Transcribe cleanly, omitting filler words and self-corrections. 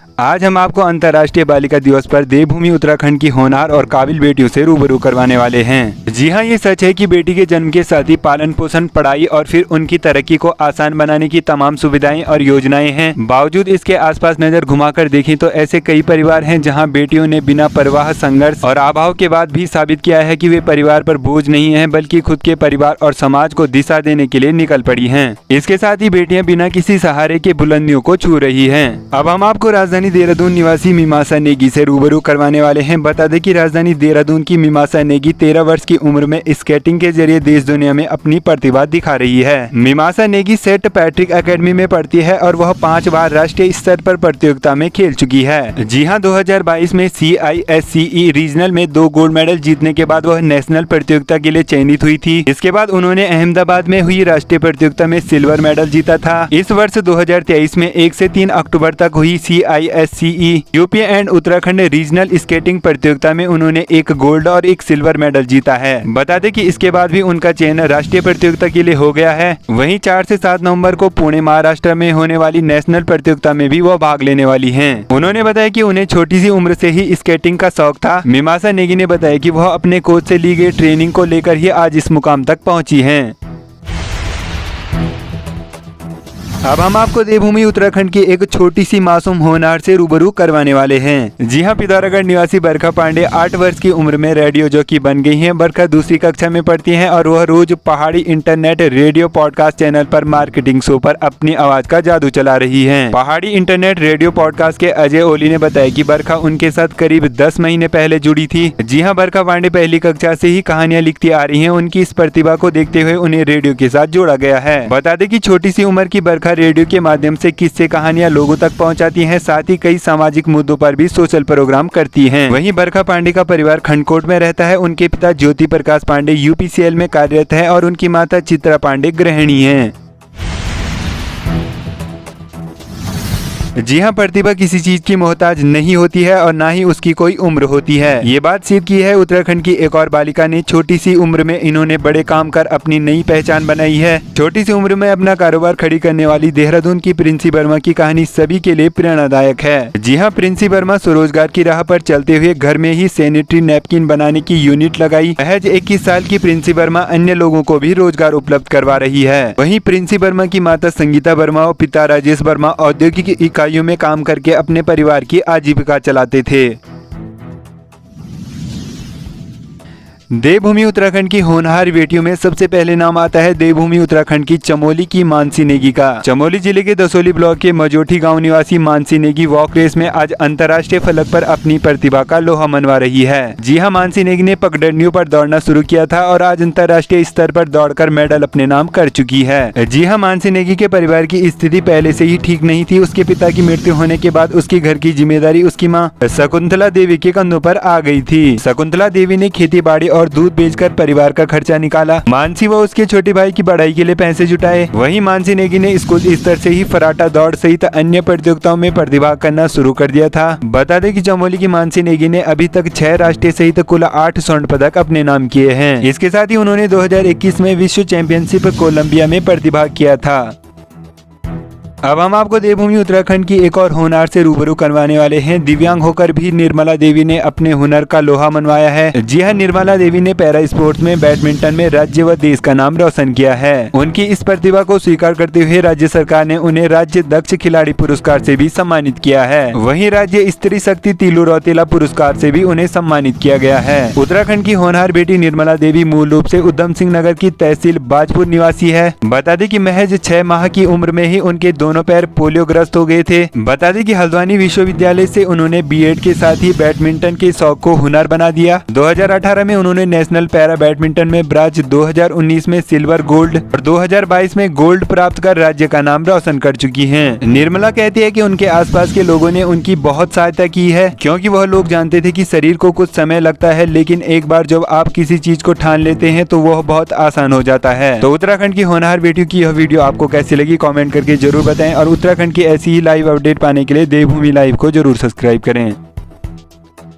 आज हम आपको अंतर्राष्ट्रीय बालिका दिवस पर देवभूमि उत्तराखंड की होनहार और काबिल बेटियों से रूबरू करवाने वाले हैं। जी हां, ये सच है कि बेटी के जन्म के साथ ही पालन पोषण, पढ़ाई और फिर उनकी तरक्की को आसान बनाने की तमाम सुविधाएं और योजनाएं हैं। बावजूद इसके आसपास नजर घुमाकर देखें तो ऐसे कई परिवार हैं जहां बेटियों ने बिना परवाह, संघर्ष और अभाव के बाद भी साबित किया है कि वे परिवार पर बोझ नहीं है, बल्कि खुद के परिवार और समाज को दिशा देने के लिए निकल पड़ी हैं। इसके साथ ही बेटियां बिना किसी सहारे के बुलंदियों को छू रही हैं। अब हम आपको राजधानी देहरादून निवासी मीमांसा नेगी से रूबरू करवाने वाले हैं। बता दें कि राजधानी देहरादून की मीमांसा नेगी 13 वर्ष की उम्र में स्केटिंग के जरिए देश दुनिया में अपनी प्रतिभा दिखा रही है। मीमांसा नेगी सेंट पैट्रिक एकेडमी में पढ़ती है और वह 5 बार राष्ट्रीय स्तर पर प्रतियोगिता में खेल चुकी है। जी हां, 2022 में CISCE रीजनल में 2 गोल्ड मेडल जीतने के बाद वह नेशनल प्रतियोगिता के लिए चयनित हुई थी। इसके बाद उन्होंने अहमदाबाद में हुई राष्ट्रीय प्रतियोगिता में सिल्वर मेडल जीता था। इस वर्ष 2023 में 1 से 3 अक्टूबर तक हुई CISCE UP and Uttarakhand regional skating प्रतियोगिता में उन्होंने 1 गोल्ड और 1 सिल्वर मेडल जीता है। बता दें कि इसके बाद भी उनका चयन राष्ट्रीय प्रतियोगिता के लिए हो गया है। वहीं 4 से 7 नवंबर को पुणे, महाराष्ट्र में होने वाली नेशनल प्रतियोगिता में भी वो भाग लेने वाली हैं। उन्होंने बताया कि उन्हें छोटी सी उम्र से ही स्केटिंग का शौक था। मीमांसा नेगी ने बताया कि वह अपने कोच से ली गई ट्रेनिंग को लेकर ही आज इस मुकाम तक पहुंची हैं। अब हम आपको देवभूमि उत्तराखंड की एक छोटी सी मासूम होनहार से रूबरू करवाने वाले हैं। जी हां, पिथौरागढ़ निवासी बरखा पांडे 8 वर्ष की उम्र में रेडियो जॉकी बन गई हैं। बरखा दूसरी कक्षा में पढ़ती हैं और वह रोज पहाड़ी इंटरनेट रेडियो पॉडकास्ट चैनल पर मार्केटिंग शो पर अपनी आवाज का जादू चला रही हैं। पहाड़ी इंटरनेट रेडियो पॉडकास्ट के अजय ओली ने बताया कि बरखा उनके साथ करीब 10 महीने पहले जुड़ी थी। जी हाँ, बरखा पांडे पहली कक्षा से ही कहानियां लिखती आ रही हैं। उनकी इस प्रतिभा को देखते हुए उन्हें रेडियो के साथ जोड़ा गया है। बता दें कि छोटी सी उम्र की बरखा रेडियो के माध्यम से किस्से, कहानियां लोगों तक पहुंचाती हैं। साथ ही कई सामाजिक मुद्दों पर भी सोशल प्रोग्राम करती हैं। वहीं बरखा पांडे का परिवार खंडकोट में रहता है। उनके पिता ज्योति प्रकाश पांडे UPCL में कार्यरत है और उनकी माता चित्रा पांडे गृहिणी हैं। जी हाँ, प्रतिभा किसी चीज की मोहताज नहीं होती है और ना ही उसकी कोई उम्र होती है। ये बात सिद्ध की है उत्तराखंड की एक और बालिका ने। छोटी सी उम्र में इन्होंने बड़े काम कर अपनी नई पहचान बनाई है। छोटी सी उम्र में अपना कारोबार खड़ी करने वाली देहरादून की प्रिंसी वर्मा की कहानी सभी के लिए प्रेरणादायक है। जी हाँ, प्रिंसी वर्मा स्वरोजगार की राह पर चलते हुए घर में ही सैनिटरी नैपकिन बनाने की यूनिट लगाई। महज 21 साल की प्रिंसी वर्मा अन्य लोगों को भी रोजगार उपलब्ध करवा रही है। वहीं प्रिंसी वर्मा की माता संगीता वर्मा और पिता राजेश वर्मा औद्योगिक इकाइयों में काम करके अपने परिवार की आजीविका चलाते थे। देवभूमि उत्तराखंड की होनहार बेटियों में सबसे पहले नाम आता है देवभूमि उत्तराखंड की चमोली की मानसी नेगी का। चमोली जिले के दसोली ब्लॉक के मजोठी गांव निवासी मानसी नेगी वॉक रेस में आज अंतर्राष्ट्रीय फलक पर अपनी प्रतिभा का लोहा मनवा रही है। जी हां, मानसी नेगी ने पगडंडियों पर दौड़ना शुरू किया था और आज अंतर्राष्ट्रीय स्तर पर दौड़कर मेडल अपने नाम कर चुकी है। जी हां, मानसी नेगी के परिवार की स्थिति पहले से ही ठीक नहीं थी। उसके पिता की मृत्यु होने के बाद उसकी घर की जिम्मेदारी उसकी माँ शकुंतला देवी के कंधों पर आ गई थी। शकुंतला देवी ने खेती बाड़ी और दूध बेचकर परिवार का खर्चा निकाला। मानसी व उसके छोटे भाई की पढ़ाई के लिए पैसे जुटाए। वहीं मानसी नेगी ने स्कूल स्तर से ही फराटा दौड़ सहित अन्य प्रतियोगिताओं में प्रतिभाग करना शुरू कर दिया था। बता दें कि चमोली की मानसी नेगी ने अभी तक 6 राष्ट्रीय सहित कुल 8 स्वर्ण पदक अपने नाम किए हैं। इसके साथ ही उन्होंने 2021 में विश्व चैंपियनशिप कोलंबिया में प्रतिभाग किया था। अब हम आपको देवभूमि उत्तराखंड की एक और होनहार से रूबरू करवाने वाले हैं। दिव्यांग होकर भी निर्मला देवी ने अपने हुनर का लोहा मनवाया है। जी हां, निर्मला देवी ने पैरा स्पोर्ट्स में बैडमिंटन में राज्य व देश का नाम रोशन किया है। उनकी इस प्रतिभा को स्वीकार करते हुए राज्य सरकार ने उन्हें राज्य दक्ष खिलाड़ी पुरस्कार से भी सम्मानित किया है। वहीं राज्य स्त्री शक्ति तीलू रौतेला पुरस्कार से भी उन्हें सम्मानित किया गया है। उत्तराखंड की होनहार बेटी निर्मला देवी मूल रूप से उधम सिंह नगर की तहसील बाजपुर निवासी है। बता दें कि महज 6 माह की उम्र में ही उनके दोनों पैर पोलियोग्रस्त हो गए थे। बता दें कि हल्द्वानी विश्वविद्यालय से उन्होंने B.Ed के साथ ही बैडमिंटन के शौक को हुनर बना दिया। 2018 में उन्होंने नेशनल पैरा बैडमिंटन में ब्रांज, 2019 में सिल्वर, गोल्ड और 2022 में गोल्ड प्राप्त कर राज्य का नाम रोशन कर चुकी हैं। निर्मला कहती है कि उनके आसपास के लोगों ने उनकी बहुत सहायता की है, क्योंकि वह लोग जानते थे कि शरीर को कुछ समय लगता है, लेकिन एक बार जब आप किसी चीज को ठान लेते हैं तो वह बहुत आसान हो जाता है। तो उत्तराखंड की होनहार बेटियों की यह वीडियो आपको कैसी लगी कमेंट करके जरूर बताएं और उत्तराखंड की ऐसी ही लाइव अपडेट पाने के लिए देवभूमि लाइव को जरूर सब्सक्राइब करें।